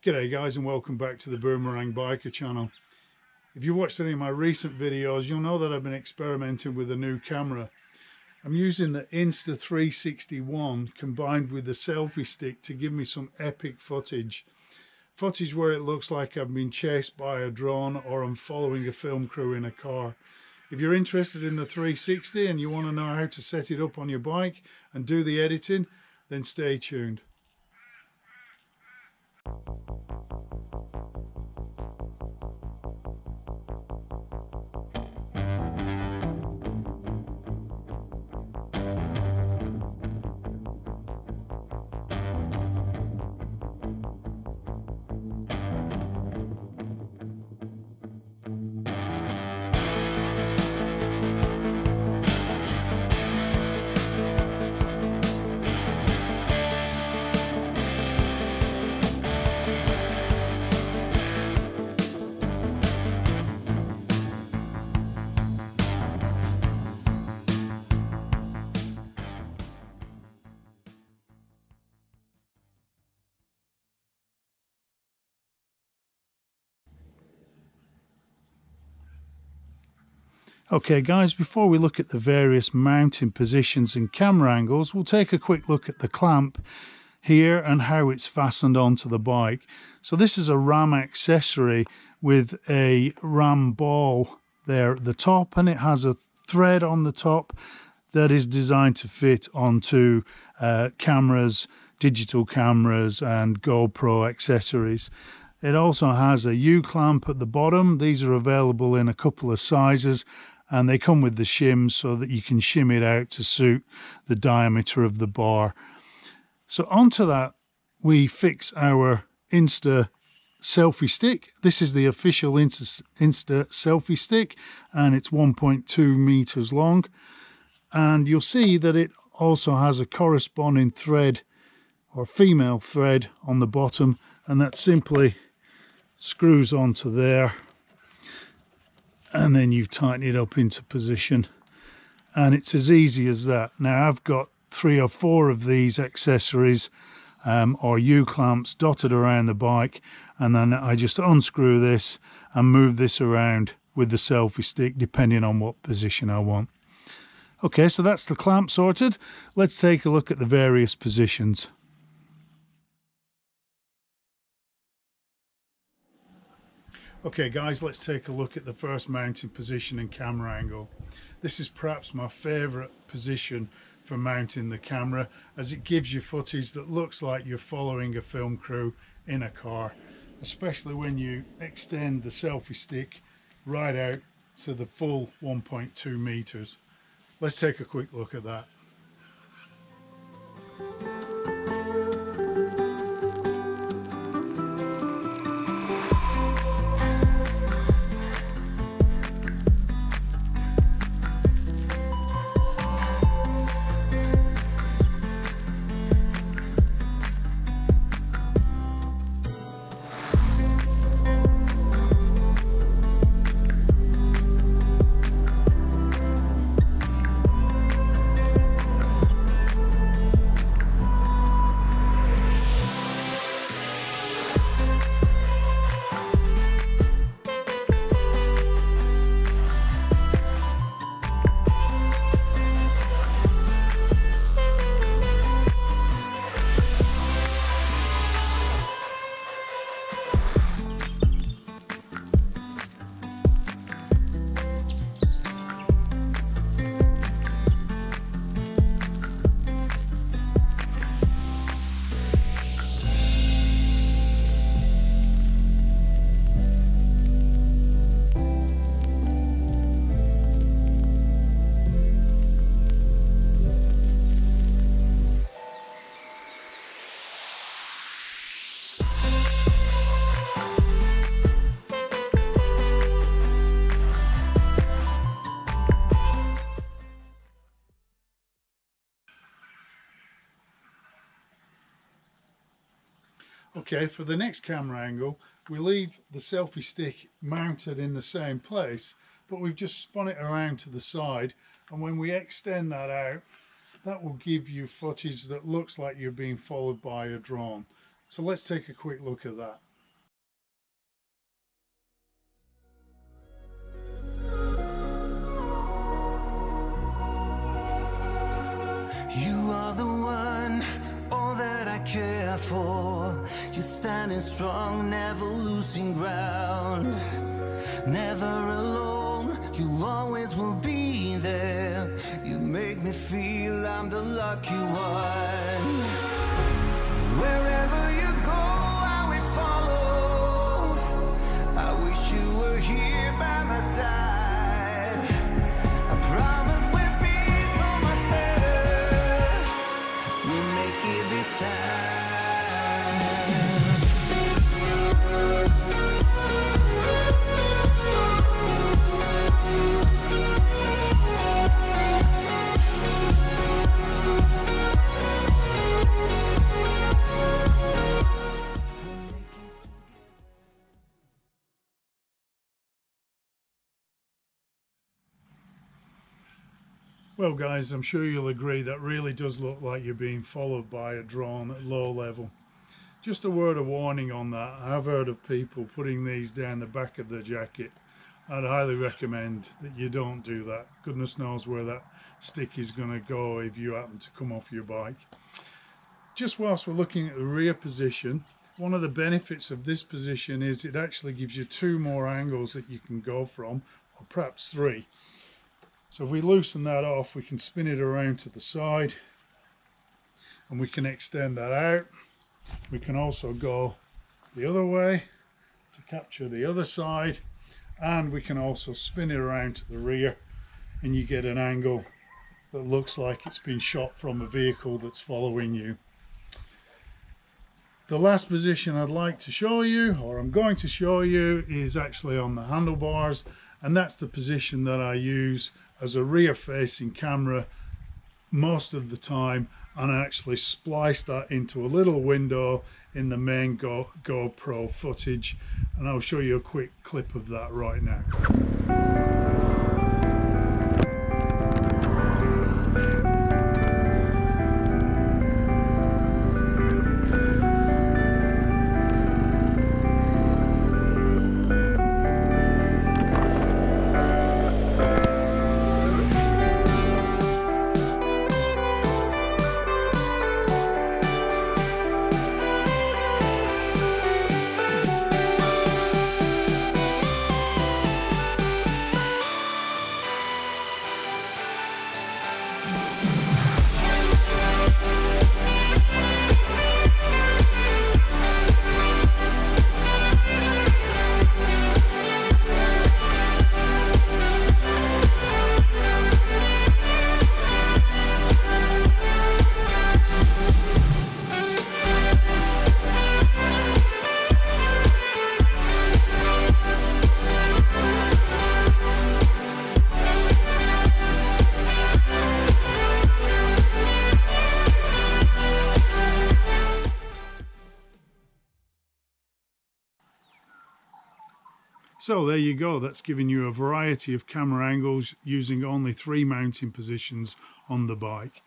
G'day guys, and welcome back to the Boomerang Biker channel. If you've watched any of my recent videos, you'll know that I've been experimenting with a new camera. I'm using the Insta360 one combined with the selfie stick to give me some epic footage. Footage where it looks like I've been chased by a drone or I'm following a film crew in a car. If you're interested in the 360 and you want to know how to set it up on your bike and do the editing, then stay tuned. Okay guys, before we look at the various mounting positions and camera angles, we'll take a quick look at the clamp here and how it's fastened onto the bike. So this is a ram accessory with a ram ball there at the top, and it has a thread on the top that is designed to fit onto cameras, digital cameras and GoPro accessories. It also has a U-clamp at the bottom. These are available in a couple of sizes, and they come with the shims so that you can shim it out to suit the diameter of the bar. So onto that we fix our Insta selfie stick. This is the official Insta selfie stick, and it's 1.2 meters long, and you'll see that it also has a corresponding thread or female thread on the bottom, and that simply screws onto there, and then you tighten it up into position, and it's as easy as that. Now I've got 3 or 4 of these accessories or U-clamps dotted around the bike, and then I just unscrew this and move this around with the selfie stick depending on what position I want. Okay, so that's the clamp sorted. Let's take a look at the various positions. Okay guys, let's take a look at the first mounting position and camera angle. This is perhaps my favourite position for mounting the camera, as it gives you footage that looks like you're following a film crew in a car, especially when you extend the selfie stick right out to the full 1.2 meters. Let's take a quick look at that. Okay, for the next camera angle, we leave the selfie stick mounted in the same place, but we've just spun it around to the side, and when we extend that out, that will give you footage that looks like you're being followed by a drone. So let's take a quick look at that. You are the one, all that I care for. You're standing strong, never losing ground. Never alone, you always will be there. You make me feel I'm the lucky one. Wherever you go, I will follow. I wish you were here by my side. I promise we'll be so much better. We'll make it this time. Well guys, I'm sure you'll agree that really does look like you're being followed by a drone at low level. Just a word of warning on that. I've heard of people putting these down the back of their jacket. I'd highly recommend that you don't do that. Goodness knows where that stick is going to go if you happen to come off your bike. Just whilst we're looking at the rear position, one of the benefits of this position is it actually gives you 2 more angles that you can go from, or perhaps 3. So if we loosen that off, we can spin it around to the side and we can extend that out. We can also go the other way to capture the other side, and we can also spin it around to the rear and you get an angle that looks like it's been shot from a vehicle that's following you. The last position I'd like to show you, or I'm going to show you, is actually on the handlebars, and that's the position that I use as a rear facing camera most of the time, and I actually splice that into a little window in the main GoPro footage, and I'll show you a quick clip of that right now. So there you go, that's giving you a variety of camera angles using only 3 mounting positions on the bike.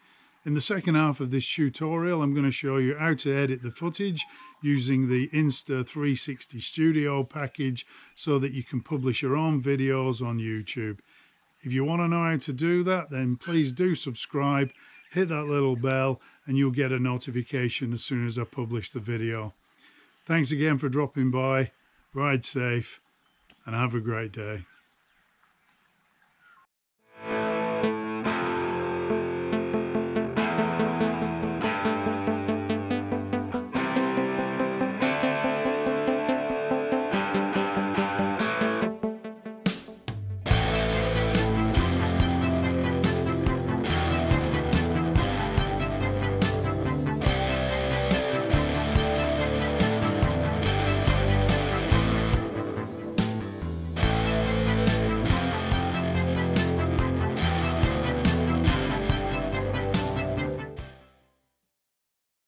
In the second half of this tutorial, I'm going to show you how to edit the footage using the Insta360 Studio package so that you can publish your own videos on YouTube. If you want to know how to do that, then please do subscribe, hit that little bell, and you'll get a notification as soon as I publish the video. Thanks again for dropping by, ride safe, and have a great day.